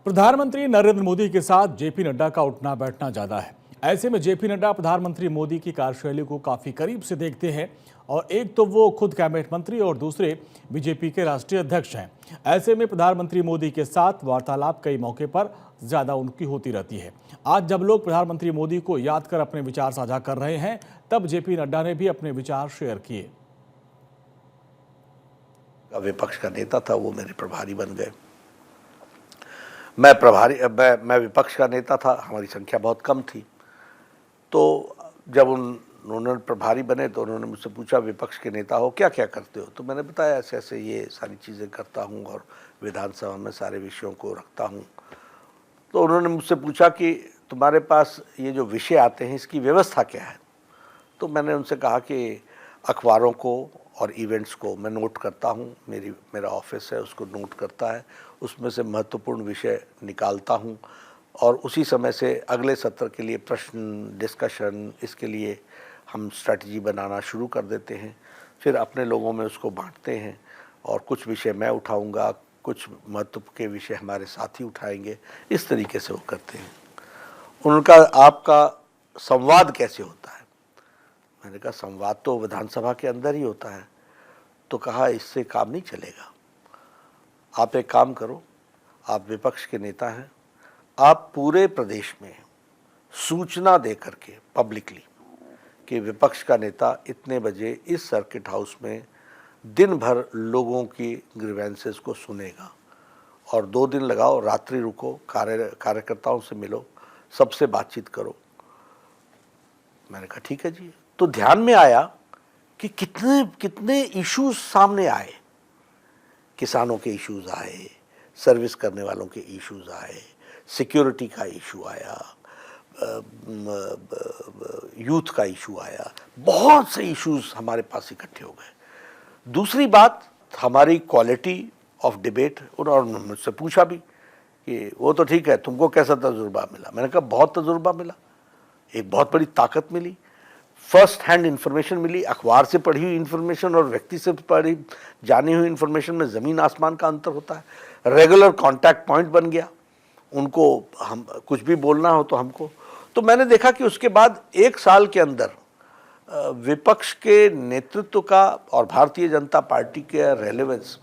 प्रधानमंत्री नरेंद्र मोदी के साथ जेपी नड्डा का उठना बैठना ज्यादा है। ऐसे में जेपी नड्डा प्रधानमंत्री मोदी की कार्यशैली को काफी करीब से देखते हैं और एक तो वो खुद कैबिनेट मंत्री और दूसरे बीजेपी के राष्ट्रीय अध्यक्ष हैं। ऐसे में प्रधानमंत्री मोदी के साथ वार्तालाप कई मौके पर ज्यादा उनकी होती रहती है। आज जब लोग प्रधानमंत्री मोदी को याद कर अपने विचार साझा कर रहे हैं, तब जेपी नड्डा ने भी अपने विचार शेयर किए। विपक्ष का नेता था, वो मेरे प्रभारी बन गए। मैं विपक्ष का नेता था, हमारी संख्या बहुत कम थी। तो जब उन्होंने प्रभारी बने तो उन्होंने मुझसे पूछा, विपक्ष के नेता हो, क्या क्या करते हो? तो मैंने बताया ऐसे ऐसे ये सारी चीज़ें करता हूँ और विधानसभा में सारे विषयों को रखता हूँ। तो उन्होंने मुझसे पूछा कि तुम्हारे पास ये जो विषय आते हैं इसकी व्यवस्था क्या है? तो मैंने उनसे कहा कि अखबारों को और इवेंट्स को मैं नोट करता हूँ, मेरा ऑफिस है उसको नोट करता है, उसमें से महत्वपूर्ण विषय निकालता हूँ और उसी समय से अगले सत्र के लिए प्रश्न डिस्कशन, इसके लिए हम स्ट्रैटेजी बनाना शुरू कर देते हैं। फिर अपने लोगों में उसको बांटते हैं और कुछ विषय मैं उठाऊँगा, कुछ महत्व के विषय हमारे साथी उठाएंगे, इस तरीके से वो करते हैं। उनका आपका संवाद कैसे होता है? मैंने कहा संवाद तो विधानसभा के अंदर ही होता है। तो कहा इससे काम नहीं चलेगा, आप एक काम करो, आप विपक्ष के नेता हैं, आप पूरे प्रदेश में सूचना दे करके पब्लिकली कि विपक्ष का नेता इतने बजे इस सर्किट हाउस में दिन भर लोगों की ग्रीवेंसेस को सुनेगा और 2 दिन लगाओ, रात्रि रुको, कार्यकर्ताओं से मिलो, सबसे बातचीत करो। मैंने कहा ठीक है जी। तो ध्यान में आया कि कितने कितने इश्यूज सामने आए, किसानों के इश्यूज आए, सर्विस करने वालों के इश्यूज आए, सिक्योरिटी का इशू आया, यूथ का इशू आया, बहुत से इश्यूज हमारे पास इकट्ठे हो गए। दूसरी बात, हमारी क्वालिटी ऑफ डिबेट, उन्होंने मुझसे पूछा भी कि वो तो ठीक है, तुमको कैसा तजुर्बा मिला? मैंने कहा बहुत तजुर्बा मिला, एक बहुत बड़ी ताकत मिली, फर्स्ट हैंड इन्फॉर्मेशन मिली, अखबार से पढ़ी हुई इन्फॉर्मेशन और व्यक्ति से पढ़ी जानी हुई इन्फॉर्मेशन में ज़मीन आसमान का अंतर होता है। रेगुलर कांटेक्ट पॉइंट बन गया, उनको हम कुछ भी बोलना हो तो हमको। तो मैंने देखा कि उसके बाद 1 साल के अंदर विपक्ष के नेतृत्व का और भारतीय जनता पार्टी के रेलेवेंस